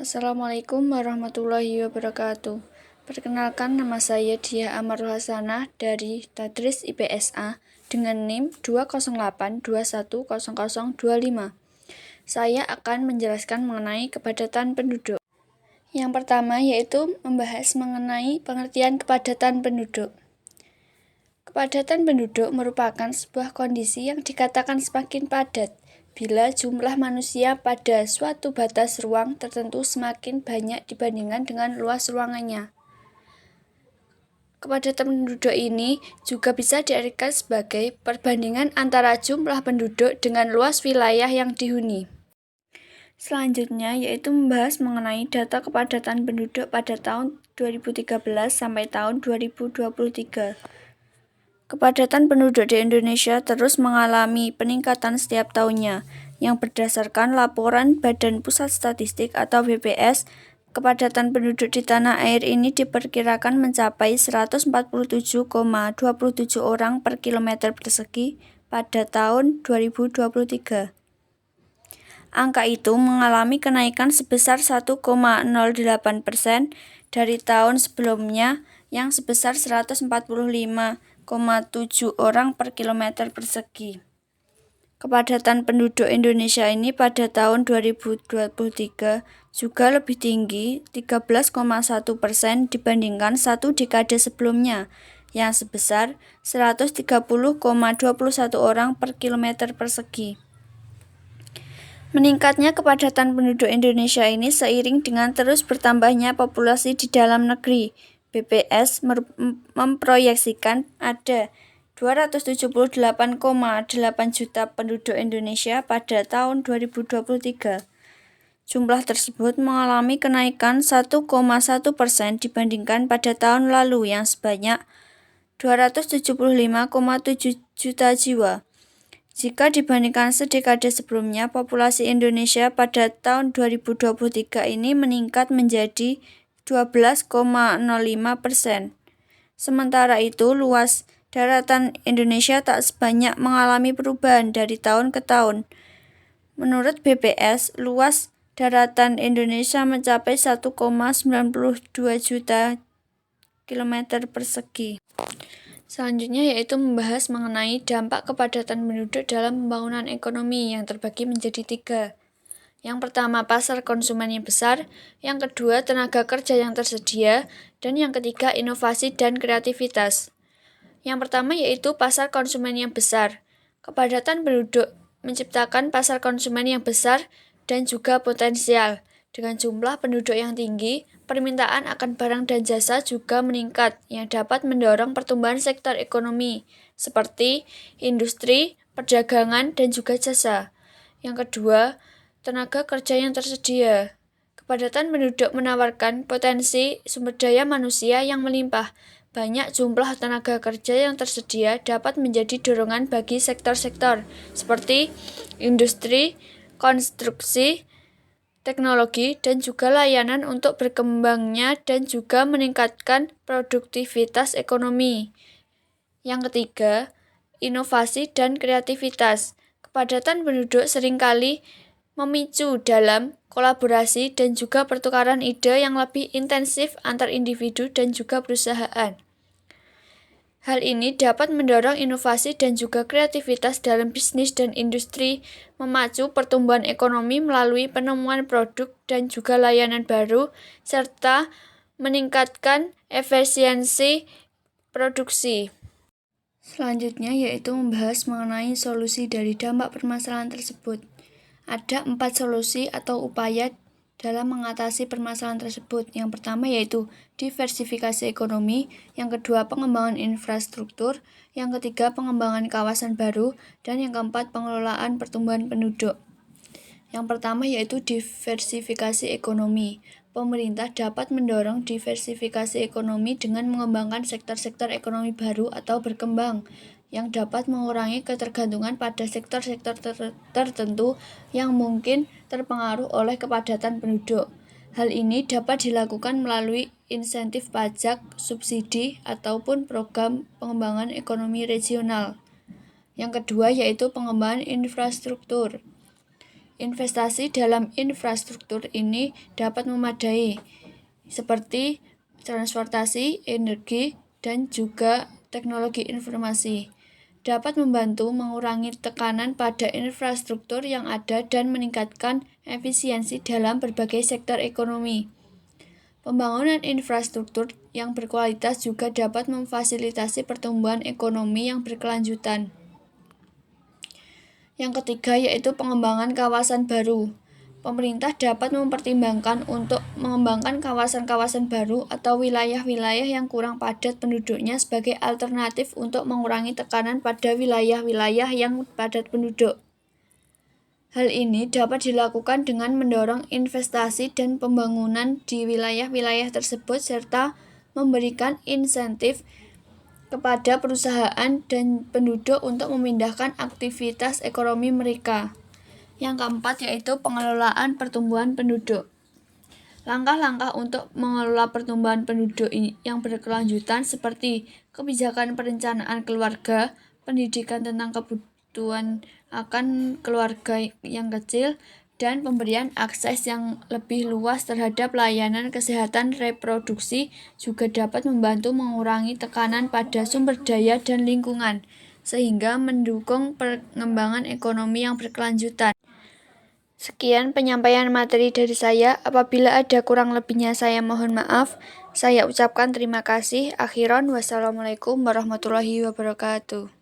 Assalamualaikum warahmatullahi wabarakatuh. Perkenalkan, nama saya Diah Amarul Hasanah dari Tadris IPSA dengan NIM 208210025. Saya akan menjelaskan mengenai kepadatan penduduk. Yang pertama yaitu membahas mengenai pengertian kepadatan penduduk. Kepadatan penduduk merupakan sebuah kondisi yang dikatakan semakin padat bila jumlah manusia pada suatu batas ruang tertentu semakin banyak dibandingkan dengan luas ruangannya. Kepadatan penduduk ini juga bisa diartikan sebagai perbandingan antara jumlah penduduk dengan luas wilayah yang dihuni. Selanjutnya yaitu membahas mengenai data kepadatan penduduk pada tahun 2013 sampai tahun 2023. Kepadatan penduduk di Indonesia terus mengalami peningkatan setiap tahunnya, yang berdasarkan laporan Badan Pusat Statistik atau BPS, kepadatan penduduk di tanah air ini diperkirakan mencapai 147,27 orang per kilometer persegi pada tahun 2023. Angka itu mengalami kenaikan sebesar 1,08% dari tahun sebelumnya yang sebesar 145,7 orang per kilometer persegi. Kepadatan penduduk Indonesia ini pada tahun 2023 juga lebih tinggi 13,1% dibandingkan satu dekade sebelumnya yang sebesar 130,21 orang per kilometer persegi. Meningkatnya kepadatan penduduk Indonesia ini seiring dengan terus bertambahnya populasi di dalam negeri. BPS memproyeksikan ada 278,8 juta penduduk Indonesia pada tahun 2023. Jumlah tersebut mengalami kenaikan 1,1% dibandingkan pada tahun lalu yang sebanyak 275,7 juta jiwa. Jika dibandingkan sedekade sebelumnya, populasi Indonesia pada tahun 2023 ini meningkat menjadi 12,05%. Sementara itu, luas daratan Indonesia tak sebanyak mengalami perubahan dari tahun ke tahun. Menurut BPS, luas daratan Indonesia mencapai 1,92 juta kilometer persegi. Selanjutnya yaitu membahas mengenai dampak kepadatan penduduk dalam pembangunan ekonomi yang terbagi menjadi 3. Yang pertama, pasar konsumen yang besar. Yang kedua, tenaga kerja yang tersedia. Dan yang ketiga, inovasi dan kreativitas. Yang pertama yaitu pasar konsumen yang besar. Kepadatan penduduk menciptakan pasar konsumen yang besar dan juga potensial. Dengan jumlah penduduk yang tinggi, permintaan akan barang dan jasa juga meningkat yang dapat mendorong pertumbuhan sektor ekonomi seperti industri, perdagangan, dan juga jasa. Yang kedua, tenaga kerja yang tersedia. Kepadatan penduduk menawarkan potensi sumber daya manusia yang melimpah. Banyak jumlah tenaga kerja yang tersedia dapat menjadi dorongan bagi sektor-sektor seperti industri, konstruksi, teknologi, dan juga layanan untuk berkembangnya dan juga meningkatkan produktivitas ekonomi. Yang ketiga, inovasi dan kreativitas. Kepadatan penduduk seringkali memicu dalam kolaborasi dan juga pertukaran ide yang lebih intensif antar individu dan juga perusahaan. Hal ini dapat mendorong inovasi dan juga kreativitas dalam bisnis dan industri, memacu pertumbuhan ekonomi melalui penemuan produk dan juga layanan baru, serta meningkatkan efisiensi produksi. Selanjutnya yaitu membahas mengenai solusi dari dampak permasalahan tersebut. Ada 4 solusi atau upaya dalam mengatasi permasalahan tersebut. Yang pertama yaitu diversifikasi ekonomi, yang kedua pengembangan infrastruktur, yang ketiga pengembangan kawasan baru, dan yang keempat pengelolaan pertumbuhan penduduk. Yang pertama yaitu diversifikasi ekonomi. Pemerintah dapat mendorong diversifikasi ekonomi dengan mengembangkan sektor-sektor ekonomi baru atau berkembang yang dapat mengurangi ketergantungan pada sektor-sektor tertentu yang mungkin terpengaruh oleh kepadatan penduduk. Hal ini dapat dilakukan melalui insentif pajak, subsidi, ataupun program pengembangan ekonomi regional. Yang kedua yaitu pengembangan infrastruktur. Investasi dalam infrastruktur ini dapat memadai, seperti transportasi, energi, dan juga teknologi informasi. Dapat membantu mengurangi tekanan pada infrastruktur yang ada dan meningkatkan efisiensi dalam berbagai sektor ekonomi. Pembangunan infrastruktur yang berkualitas juga dapat memfasilitasi pertumbuhan ekonomi yang berkelanjutan. Yang ketiga yaitu pengembangan kawasan baru. Pemerintah dapat mempertimbangkan untuk mengembangkan kawasan-kawasan baru atau wilayah-wilayah yang kurang padat penduduknya sebagai alternatif untuk mengurangi tekanan pada wilayah-wilayah yang padat penduduk. Hal ini dapat dilakukan dengan mendorong investasi dan pembangunan di wilayah-wilayah tersebut serta memberikan insentif kepada perusahaan dan penduduk untuk memindahkan aktivitas ekonomi mereka. Yang keempat yaitu pengelolaan pertumbuhan penduduk. Langkah-langkah untuk mengelola pertumbuhan penduduk yang berkelanjutan seperti kebijakan perencanaan keluarga, pendidikan tentang kebutuhan akan keluarga yang kecil, dan pemberian akses yang lebih luas terhadap layanan kesehatan reproduksi juga dapat membantu mengurangi tekanan pada sumber daya dan lingkungan, sehingga mendukung pengembangan ekonomi yang berkelanjutan. Sekian penyampaian materi dari saya. Apabila ada kurang lebihnya saya mohon maaf. Saya ucapkan terima kasih. Akhiran, wassalamualaikum warahmatullahi wabarakatuh.